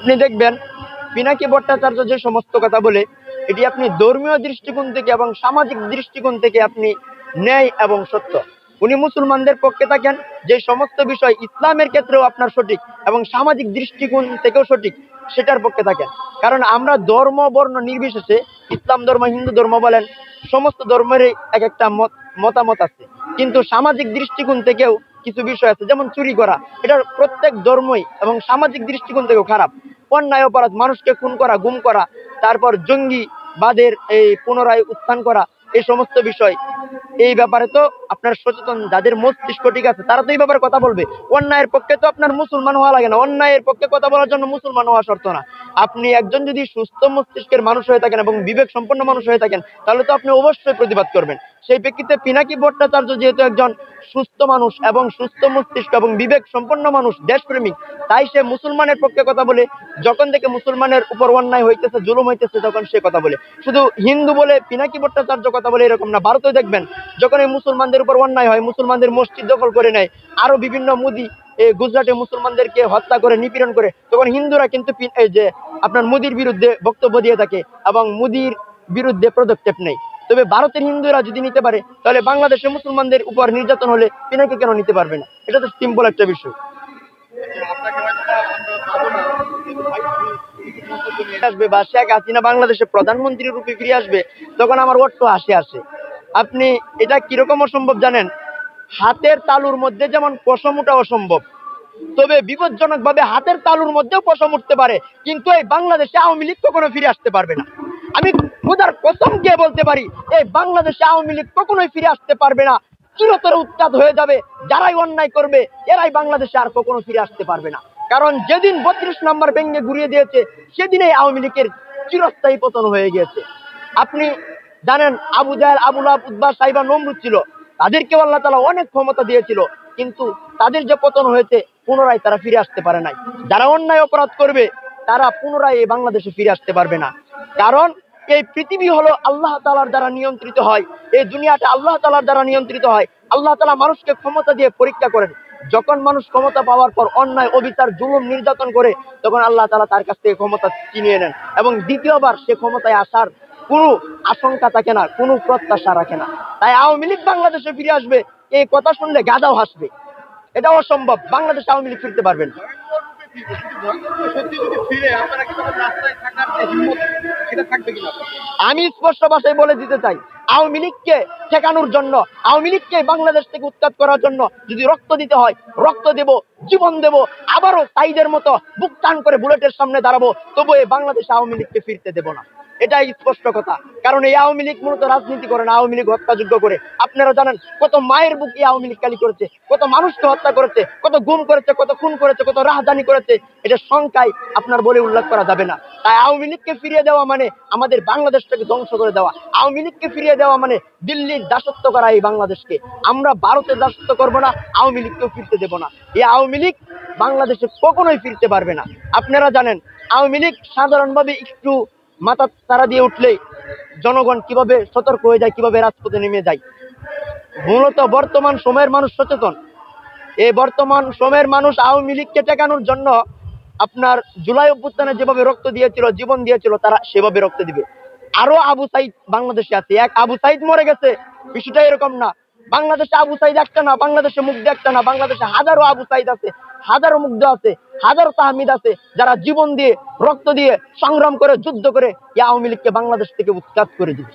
আপনি দেখবেন পিনাকি ভট্টাচার্য যে সমস্ত কথা বলে এটি আপনি ধর্মীয় দৃষ্টিকোণ থেকে এবং সামাজিক দৃষ্টিকোণ থেকে আপনি ন্যায় এবং সত্য। উনি মুসলমানদের পক্ষে থাকেন, যে সমস্ত বিষয় ইসলামের ক্ষেত্রেও আপনার সঠিক এবং সামাজিক দৃষ্টিকোণ থেকেও সঠিক সেটার পক্ষে থাকেন। কারণ আমরা ধর্ম বর্ণ নির্বিশেষে, ইসলাম ধর্ম হিন্দু ধর্ম বলেন, সমস্ত ধর্মেরই এক একটা মতামত আছে, কিন্তু সামাজিক দৃষ্টিকোণ থেকেও কিছু বিষয় আছে, যেমন চুরি করা, এটার প্রত্যেক ধর্মই এবং সামাজিক দৃষ্টিকোণ থেকেও খারাপ। অন্যায় অপরাধ, মানুষকে খুন করা, গুম করা, তারপর জঙ্গিবাদের এই পুনরায় উত্থান করা, এই সমস্ত বিষয়, এই ব্যাপারে তো আপনার সচেতন যাদের মস্তিষ্ক ঠিক আছে তারা তো এই ব্যাপারে কথা বলবে। অন্যায়ের পক্ষে তো আপনার মুসলমান হওয়া লাগে না, অন্যায়ের পক্ষে কথা বলার জন্য মুসলমান হওয়া শর্ত না। আপনি একজন যদি সুস্থ মস্তিষ্কের মানুষ হয়ে থাকেন এবং বিবেক সম্পন্ন মানুষ হয়ে থাকেন, তাহলে তো আপনি অবশ্যই প্রতিবাদ করবেন। সেই প্রেক্ষিতে পিনাকি ভট্টাচার্য যেহেতু একজন সুস্থ মানুষ এবং সুস্থ মস্তিষ্ক এবং বিবেক সম্পন্ন মানুষ, দেশপ্রেমিক, তাই সে মুসলমানের পক্ষে কথা বলে। যখন থেকে মুসলমানের উপর অন্যায় হইতেছে, জুলুম হইতেছে, তখন সে কথা বলে। শুধু হিন্দু বলে পিনাকি ভট্টাচার্য কথা বলে এরকম না, ভারতেও দেখবেন যখন এই মুসলমানদের উপর অন্যায় হয়, মুসলমানদের মসজিদ দখল করে নেয়, আরো বিভিন্ন মোদি গুজরাটে মুসলমানদেরকে হত্যা করে, নিপীড়ন করে, তখন হিন্দুরা কিন্তু এই যে আপনার মোদির বিরুদ্ধে বক্তব্য দিয়ে থাকে এবং মোদির বিরুদ্ধে পদক্ষেপ নেই। তবে ভারতের হিন্দুরা যদি নিতে পারে, তাহলে বাংলাদেশের মুসলমানদের উপর নির্যাতন হলে পিনাকি কেন নিতে পারবে না? এটা তো সিম্পল একটা বিষয়। আসবে বা শেখ হাসিনা বাংলাদেশের প্রধানমন্ত্রী রূপে ফিরে আসবে, তখন আমার অট্ট হাসি আসে। আপনি এটা কিরকম অসম্ভব জানেন? হাতের তালুর মধ্যে যেমন পশম ওঠা অসম্ভব, তবে বিপজ্জনক ভাবে হাতের তালুর মধ্যেও পশম উঠতে পারে, কিন্তু এই বাংলাদেশে আওয়ামী লীগ কখনো ফিরে আসতে পারবে না। আমি খোদার কসম দিয়ে বলতে পারি, এই বাংলাদেশে আওয়ামী লীগ কখনোই ফিরে আসতে পারবে না। চিরতরে উৎখাত হয়ে যাবে। যারাই অন্যায় করবে এরাই বাংলাদেশে আর কখনো ফিরে আসতে পারবে না। কারণ যেদিন 32 নম্বর ভেঙে ঘুরিয়ে দিয়েছে, সেদিনেই আওয়ামী লীগের চিরস্থায়ী পতন হয়ে গিয়েছে। আপনি জানেন, আবু জাহেল, আবু লাহাব, উতবা, সাইবা, নমরুদ ছিল, তাদেরকেও আল্লাহ তাআলা অনেক ক্ষমতা দিয়েছিল, কিন্তু তাদের যে পতন হয়েছে, পুনরায় তারা ফিরে আসতে পারে নাই। যারা অন্যায় অপরাধ করবে তারা পুনরায় এই বাংলাদেশে ফিরে আসতে পারবে না। কারণ এই পৃথিবী হলো আল্লাহ তাআলার দ্বারা নিয়ন্ত্রিত হয়, এই দুনিয়াটা আল্লাহ তাআলার দ্বারা নিয়ন্ত্রিত হয়। আল্লাহ তাআলা মানুষকে ক্ষমতা দিয়ে পরীক্ষা করেন। যখন মানুষ ক্ষমতা পাওয়ার পর অন্যায়, অবিচার, জুলুম, নির্যাতন করে, তখন আল্লাহ তাআলা তার কাছ থেকে ক্ষমতা ছিনিয়ে নেন এবং দ্বিতীয়বার সে ক্ষমতায় আসার কোনো আশঙ্কা থাকে না, কোনো প্রত্যাশা রাখে না। তাই আওয়ামী লীগ বাংলাদেশে ফিরে আসবে, এই কথা শুনলে গাধাও হাসবে। এটা অসম্ভব, বাংলাদেশে আওয়ামী লীগ ফিরতে পারবেন। আমি স্পষ্ট ভাষায় বলে দিতে চাই, আওয়ামী লীগকে ঠেকানোর জন্য, আওয়ামী লীগকে বাংলাদেশ থেকে উৎখাত করার জন্য যদি রক্ত দিতে হয়, রক্ত দেব, জীবন দেব, আবারও সাইদের মতো বুক টান করে বুলেটের সামনে দাঁড়াবো, তবু এই বাংলাদেশে আওয়ামী লীগকে ফিরতে দেব না। এটাই স্পষ্ট কথা। কারণ এই আওয়ামী লীগ মূলত রাজনীতি করে না, আওয়ামী লীগ হত্যাযোগ্য করে। আপনারা জানেন কত মায়ের বুক এই আওয়ামী লীগ কালি করেছে, কত মানুষকে হত্যা করেছে, কত গুম করেছে, কত খুন করেছে, কত রাজধানী করেছে, এটা সংখ্যায় আপনার বলে উল্লেখ করা যাবে না। তাই আওয়ামী লীগকে ফিরিয়ে দেওয়া মানে আমাদের বাংলাদেশটাকে ধ্বংস করে দেওয়া। আওয়ামী লীগকে ফিরিয়ে দেওয়া মানে দিল্লির দাসত্ব করা এই বাংলাদেশকে। আমরা ভারতের দাসত্ব করব না, আওয়ামী লীগকেও ফিরতে দেব না। এই আওয়ামী লীগ বাংলাদেশে কখনোই ফিরতে পারবে না। আপনারা জানেন আওয়ামী লীগ সাধারণভাবে একটু মাথা তারা দিয়ে উঠলেই জনগণ কিভাবে সতর্ক হয়ে যায়, কিভাবে রাজপথে নেমে যায়। মূলত বর্তমান সময়ের মানুষ সচেতন। এই বর্তমান সময়ের মানুষ আওয়ামী লীগকে ঠেকানোর জন্য আপনার জুলাই অভ্যুত্থানে যেভাবে রক্ত দিয়েছিল, জীবন দিয়েছিল, তারা সেভাবে রক্ত দিবে। আরো আবু সাইদ বাংলাদেশে আছে, এক আবু সাইদ মরে গেছে, বিষয়টা এরকম না। বাংলাদেশে আবু সাইদ একটা না, বাংলাদেশে মুগ্ধ একটা না, বাংলাদেশে হাজারো আবু সাইদ আছে, হাজারো মুগ্ধ আছে, হাজারো তাহমিদ আছে, যারা জীবন দিয়ে, রক্ত দিয়ে, সংগ্রাম করে, যুদ্ধ করে এই আওয়ামী লীগকে বাংলাদেশ থেকে উৎখাত করে দিবে।